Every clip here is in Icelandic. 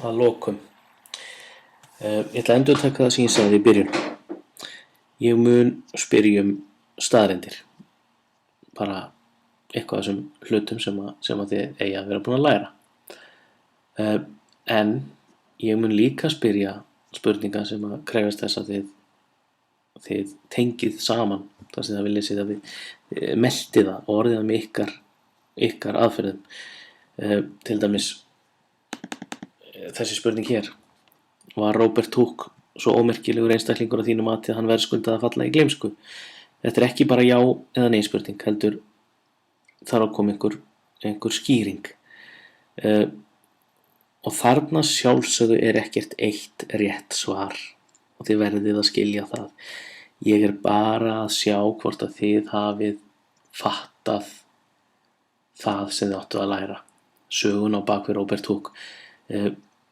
að lokum. Ég ætla að endurtaka það sem ég sagði í byrjun. Ég mun spyrja staðreyndir. Bara eitthvað af þessum hlutum sem að þið eigi að vera búin að læra. En ég mun líka spyrja spurningar sem að krefjast þess að þið tengið saman þar sem það viljið séð að þið meltið það og orðið það með ykkar aðferðum. Til dæmis þessi spurning hér: var Robert Hooke svo ómerkilegur einstaklingur á þínu mati að hann verðskuldaði að falla í gleymsku? Þetta er ekki bara já eða nei spurning, heldur þarf að koma einhver skýring. Og þarna sjálfsögðu er ekkert eitt rétt svar og þið verðið að skilja það. Ég er bara að sjá hvort að þið hafið fattað það sem þið áttu að læra. Sögun á bak við Robert Hooke.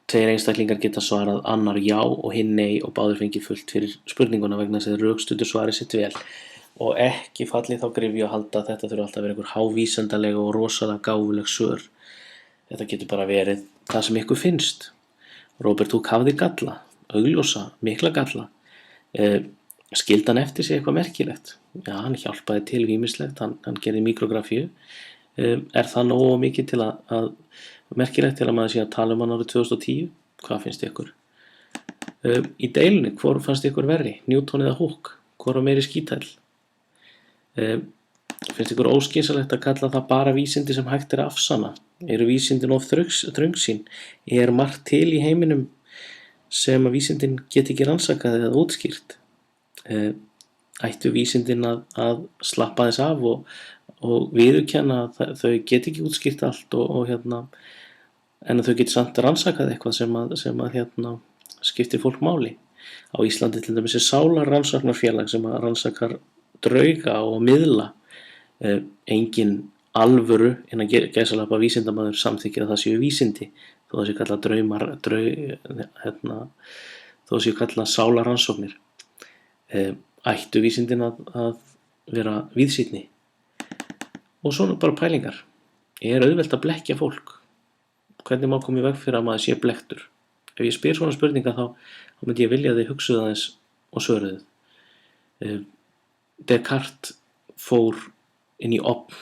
Tveir einstaklingar geta svarað annar já og hinn nei og báðir fengið fullt fyrir spurninguna vegna þess að þeir rökstuddu svarið sitt vel. Og ekki fallið þá gryfju að halda að þetta þurfi alltaf að vera einhver hávísindaleg og rosalega gáfuleg svör. Þetta getur bara verið það sem ykkur finnst. Robert Hooke hafði galla, augljósa, mikla galla. Skildi hann eftir sig eitthvað merkilegt? Já, hann hjálpaði til ýmislegt, hann gerði mikrografíu. Er það nógu mikið til að merkilegt til að maður sé að tala hann árið 2010? Hvað finnst ykkur? Í deilunni, hvor fannst ykkur verri? Newton eða Hooke? Hvor var meiri skítæll? Finnst ykkur óskynsamlegt að kalla það bara vísindi sem hægt að afsanna? Eru vísindin of þröngsýn? Er margt til í heiminum sem að vísindin geti ekki rannsakað eða útskýrt? Ættu vísindin að slappa þess af og viðurkenna að þau geti ekki útskýrt allt en að þau geti samt rannsakað eitthvað sem að skiptir fólk máli. Á Íslandi til dæmis er Sálarrannsóknarfélag sem að rannsakar drauga og miðla. Engin alvöru innan gæsalappa vísindamaður samþykkir að það séu vísindi þó það séu kallað þó séu kallað sálarrannsóknir. Ættu vísindin að vera víðsýnni? Og svona bara pælingar. Er auðvelt að blekkja fólk? Hvernig má koma í veg fyrir að maður sé blekktur? Ef ég spyr svona spurninga þá myndi ég vilja að þið hugsuðu aðeins og svöruðu. Descartes fór inn í ofn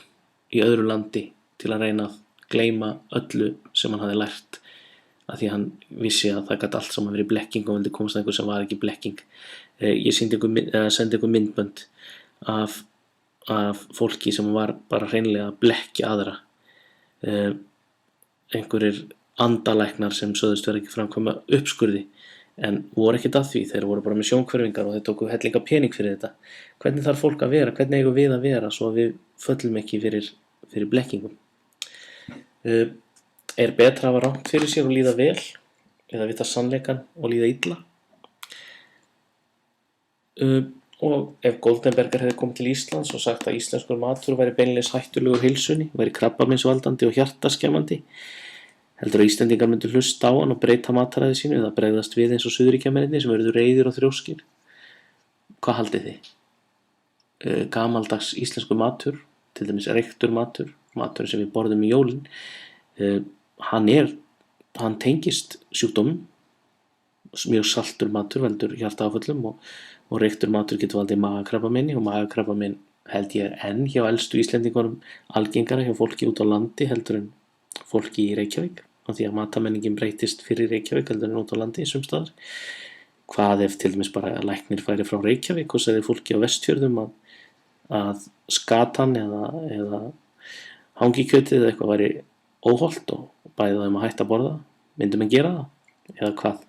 í öðru landi til að reyna að gleyma öllu sem hann hafði lært af því hann vissi að það gat allt saman verið blekking og vildi komast að einhver sem var ekki blekking. Ég sendi ykkur myndbönd af fólki sem var bara hreinlega að blekkja aðra. Einhverjir andalæknar sem sögðust vera ekki framkvæma uppskurði en voru ekkert að því, þeir voru bara með sjónhverfingar og þeir tóku hellinga pening fyrir þetta. Hvernig þarf fólk að vera? Hvernig eigum við að vera svo að við föllum ekki fyrir blekkingum? Er betra að hafa rangt fyrir sér og líða vel eða vita sannleikann og líða illa? Og ef Goldenberger hefði komið til Íslands og sagt að íslenskur matur væri beinlínis hættulegur heilsunni, væri krabbameinsvaldandi og hjartaskemmandi, heldur að Íslendingar myndu hlusta á hann og breyta mataræði sínu eða bregðast við eins og Suðurríkjamennirnir sem verður reiðir og þrjóskir? Hvað haldið þið? Gamaldags íslenskur matur, til dæmis reyktur matur sem við borðum í jólin, hann tengist sjúkdómum. Mjög saltur matur veldur hjartaáföllum og reyktur matur getur valdið magakrabbameini og magakrabbamein held ég enn hjá elstu Íslendingunum algengara hjá fólki út á landi heldur en fólki í Reykjavík af því að matamenningin breytist fyrir Reykjavík heldur en út á landi sums staðar. Hvað ef til dæmis bara læknir færi frá Reykjavík og segði fólki á Vestfjörðum að skatan eða hangikjötið eða eitthvað væri óhollt og bæði þeim að hætta að borða? Myndum en gera það? Eða hvað?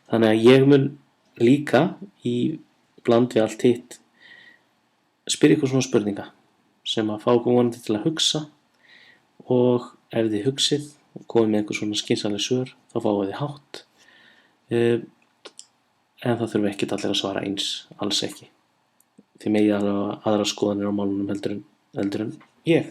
Þannig að ég mun líka í bland við allt hitt spyrja ykkur svona spurninga sem að fá ykkur vonandi til að hugsa og ef þið hugsið og komið með einhver svona skynsamleg svör þá fáið þið hátt. En það þurfi ekkert allir að svara eins, alls ekki. Þið megið aðra skoðanir á málunum heldur en ég.